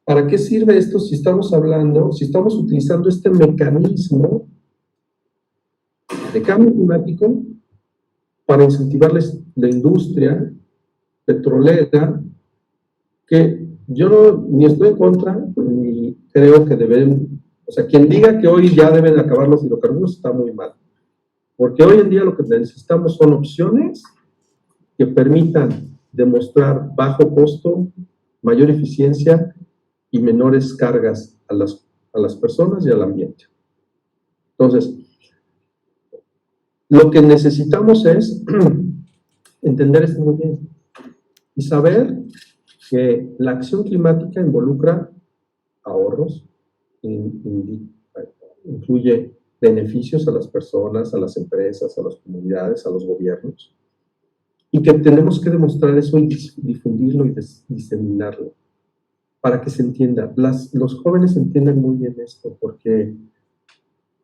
¿Para qué sirve esto si estamos utilizando este mecanismo de cambio climático para incentivar la industria petrolera, que yo ni estoy en contra, ni creo que deben, o sea, quien diga que hoy ya deben acabar los hidrocarburos está muy mal, porque hoy en día lo que necesitamos son opciones que permitan demostrar bajo costo, mayor eficiencia y menores cargas a las personas y al ambiente. Entonces, lo que necesitamos es entender esto muy bien y saber que la acción climática involucra ahorros, incluye beneficios a las personas, a las empresas, a las comunidades, a los gobiernos, y que tenemos que demostrar eso y difundirlo y diseminarlo para que se entienda. Los jóvenes entienden muy bien esto porque,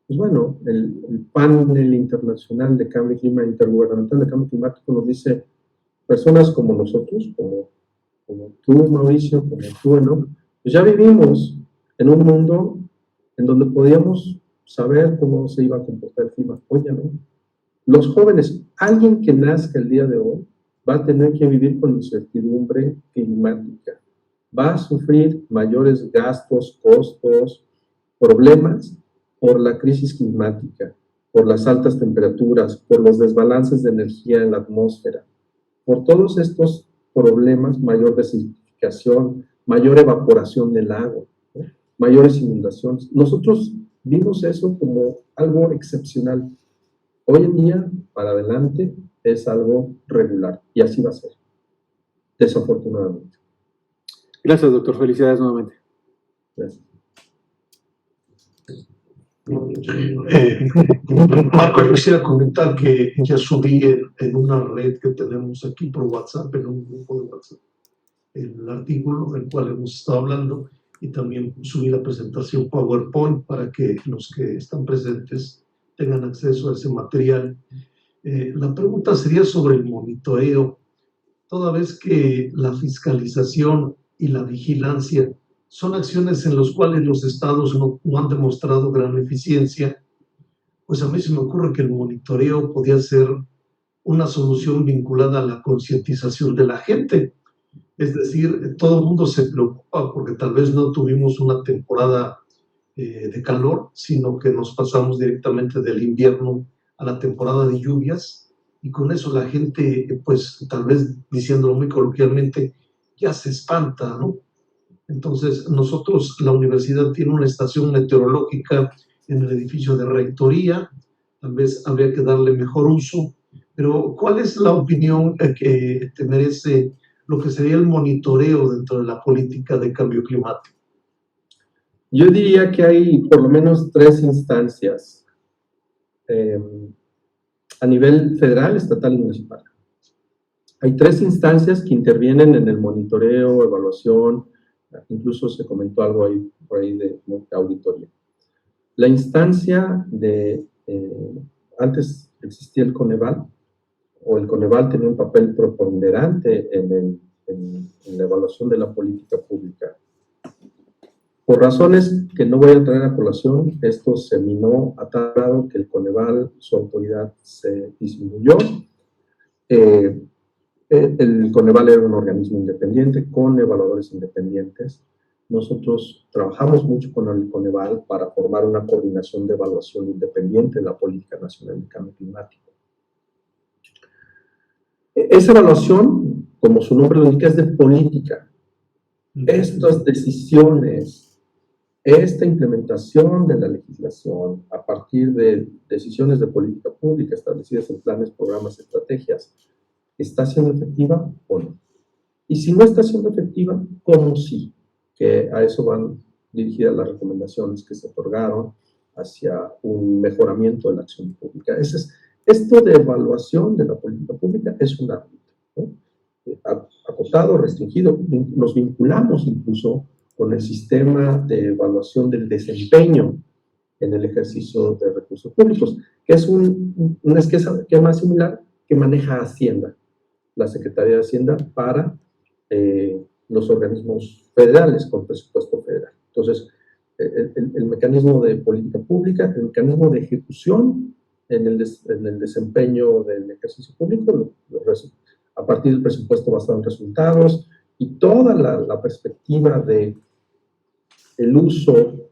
pues bueno, el panel internacional de cambio climático, intergubernamental de cambio climático nos dice, personas como nosotros, como tú, Mauricio, como tú, ¿no? Pues ya vivimos en un mundo en donde podíamos saber cómo se iba a comportar el clima. Hoy ya no. Los jóvenes, alguien que nazca el día de hoy, va a tener que vivir con incertidumbre climática. Va a sufrir mayores gastos, costos, problemas por la crisis climática, por las altas temperaturas, por los desbalances de energía en la atmósfera, por todos estos problemas, mayor desertificación, mayor evaporación del agua, ¿no? Mayores inundaciones. Nosotros vimos eso como algo excepcional. Hoy en día, para adelante, es algo regular y así va a ser, desafortunadamente. Gracias, doctor. Felicidades nuevamente. Gracias. Marco, yo quisiera comentar que ya subí en una red que tenemos aquí por WhatsApp, en un grupo de WhatsApp, el artículo del cual hemos estado hablando y también subí la presentación PowerPoint para que los que están presentes tengan acceso a ese material. La pregunta sería sobre el monitoreo, toda vez que la fiscalización y la vigilancia son acciones en las cuales los estados no han demostrado gran eficiencia, pues a mí se me ocurre que el monitoreo podría ser una solución vinculada a la concientización de la gente. Es decir, todo el mundo se preocupa porque tal vez no tuvimos una temporada de calor, sino que nos pasamos directamente del invierno a la temporada de lluvias, y con eso la gente, pues tal vez diciéndolo muy coloquialmente, ya se espanta, ¿no? Entonces, nosotros, la universidad tiene una estación meteorológica en el edificio de rectoría, tal vez habría que darle mejor uso, pero ¿cuál es la opinión que te merece lo que sería el monitoreo dentro de la política de cambio climático? Yo diría que hay por lo menos 3 instancias a nivel federal, estatal y municipal. Hay 3 instancias que intervienen en el monitoreo, evaluación, incluso se comentó algo ahí, por ahí de auditoría. La instancia de, antes existía el Coneval, o el Coneval tenía un papel preponderante en la evaluación de la política pública. Por razones que no voy a traer a colación, esto se minó a tal grado que el Coneval, su autoridad se disminuyó. El Coneval era un organismo independiente con evaluadores independientes. Nosotros trabajamos mucho con el Coneval para formar una coordinación de evaluación independiente de la política nacional de cambio climático. Esa evaluación, como su nombre lo indica, es de política. Estas decisiones, esta implementación de la legislación a partir de decisiones de política pública establecidas en planes, programas, estrategias, ¿está siendo efectiva o no? Y si no está siendo efectiva, ¿cómo sí? Que a eso van dirigidas las recomendaciones que se otorgaron hacia un mejoramiento de la acción pública. Esto de evaluación de la política pública es un ámbito, ¿no? Acotado, restringido. Nos vinculamos incluso con el sistema de evaluación del desempeño en el ejercicio de recursos públicos, que es un esquema similar que maneja Hacienda, la Secretaría de Hacienda, para los organismos federales con presupuesto federal. Entonces, el mecanismo de política pública, el mecanismo de ejecución en el desempeño del ejercicio público, a partir del presupuesto basado en resultados, y toda la perspectiva de el uso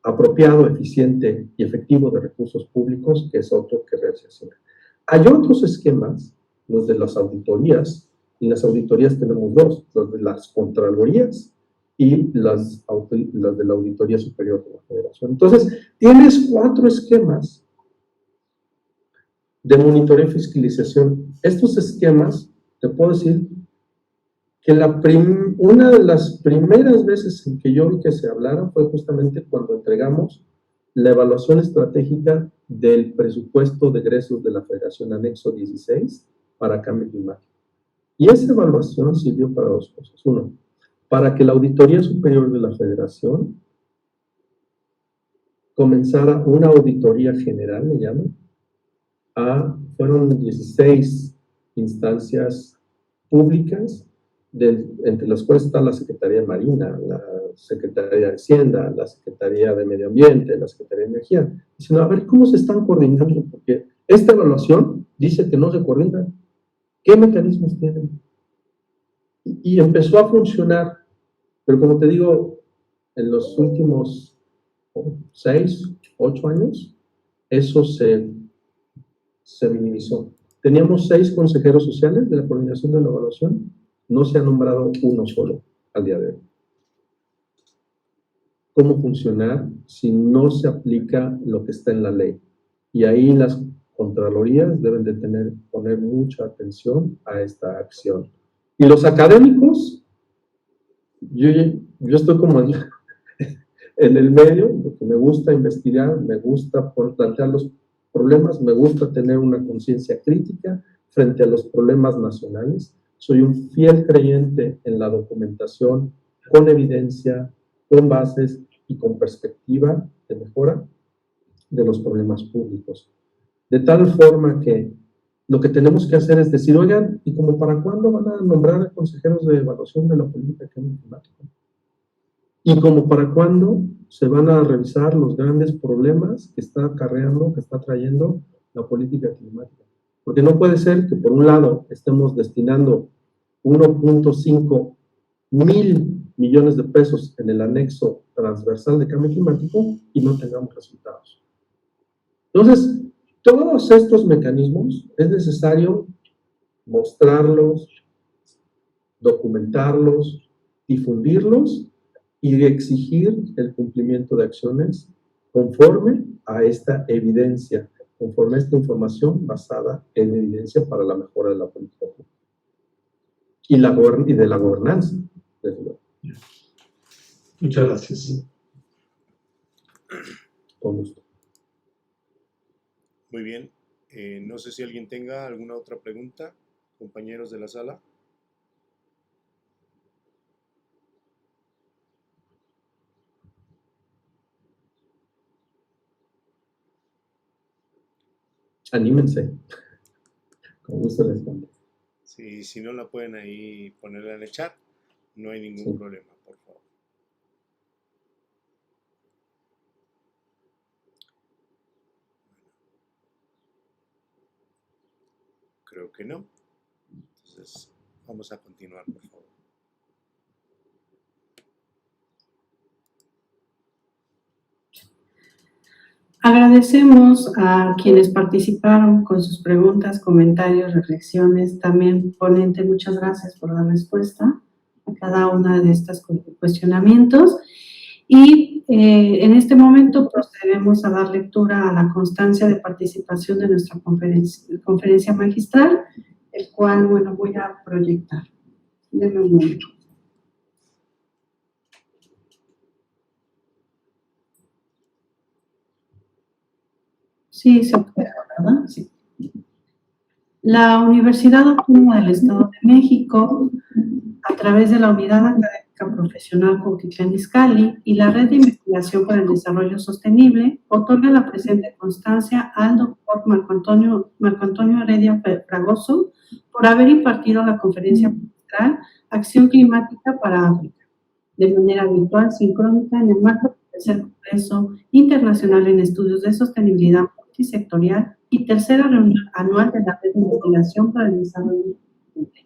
apropiado, eficiente y efectivo de recursos públicos, que es otro que realiza. Hay otros esquemas, los de las auditorías, y las auditorías tenemos 2, los de las contralorías y las de la Auditoría Superior de la Federación. Entonces, tienes 4 esquemas de monitoreo y fiscalización. Estos esquemas, te puedo decir que una de las primeras veces en que yo vi que se hablara fue justamente cuando entregamos la evaluación estratégica del presupuesto de egresos de la Federación Anexo 16 para cambio climático. Y esa evaluación sirvió para 2 cosas. 1, para que la Auditoría Superior de la Federación comenzara una auditoría general, le llaman. Fueron 16 instancias públicas, entre las cuales está la Secretaría de Marina, la Secretaría de Hacienda, la Secretaría de Medio Ambiente, la Secretaría de Energía. Dicen, a ver, ¿cómo se están coordinando? Porque esta evaluación dice que no se coordinan. ¿Qué mecanismos tienen? Y empezó a funcionar, pero como te digo, en los últimos 6, 8 años, eso se minimizó. Teníamos 6 consejeros sociales de la coordinación de la evaluación, no se ha nombrado uno solo al día de hoy. ¿Cómo funcionar si no se aplica lo que está en la ley? Y ahí las contralorías deben de poner mucha atención a esta acción. Y los académicos, yo estoy como en el medio, porque me gusta investigar, me gusta plantear los problemas, me gusta tener una conciencia crítica frente a los problemas nacionales. Soy un fiel creyente en la documentación con evidencia, con bases y con perspectiva de mejora de los problemas públicos. De tal forma que lo que tenemos que hacer es decir, oigan, ¿y como para cuándo van a nombrar consejeros de evaluación de la política de cambio climático? ¿Y como para cuándo se van a revisar los grandes problemas que está acarreando, que está trayendo la política climática? Porque no puede ser que por un lado estemos destinando 1.5 mil millones de pesos en el anexo transversal de cambio climático y no tengamos resultados. Entonces, todos estos mecanismos es necesario mostrarlos, documentarlos, difundirlos y exigir el cumplimiento de acciones conforme a esta evidencia, conforme a esta información basada en evidencia para la mejora de la política pública. y de la gobernanza. Desde luego. Muchas gracias. Con gusto. Muy bien. No sé si alguien tenga alguna otra pregunta, compañeros de la sala. Anímense. Con gusto les contesto. Sí, si no la pueden ahí ponerla en el chat, no hay ningún Sí. problema, por favor. Creo que no. Entonces, vamos a continuar, por favor. Agradecemos a quienes participaron con sus preguntas, comentarios, reflexiones. También, ponente, muchas gracias por la respuesta a cada una de estos cuestionamientos. Y en este momento procedemos a dar lectura a la constancia de participación de nuestra conferencia magistral, el cual, bueno, voy a proyectar. Denme un momento. Sí, se puede, ¿verdad? Sí. La Universidad Autónoma del Estado de México, a través de la Unidad Académica Profesional Cuautitlán Izcalli y la Red de Investigación para el Desarrollo Sostenible, otorga la presente constancia al doctor Marco Antonio Heredia Fragoso por haber impartido la conferencia magistral Acción Climática para África, de manera virtual sincrónica en el marco del tercer Congreso Internacional en Estudios de Sostenibilidad Multisectorial y tercera reunión anual de la Red de Investigación para el Desarrollo Sostenible,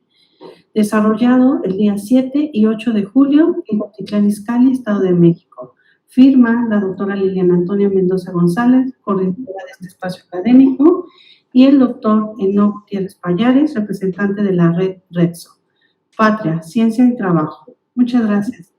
desarrollado el día 7 y 8 de julio en Cuautitlán Izcalli, Estado de México. Firma la doctora Liliana Antonia Mendoza González, coordinadora de este espacio académico, y el doctor Enoc Gutiérrez Pallares, representante de la red REDSO. Patria, Ciencia y Trabajo. Muchas gracias.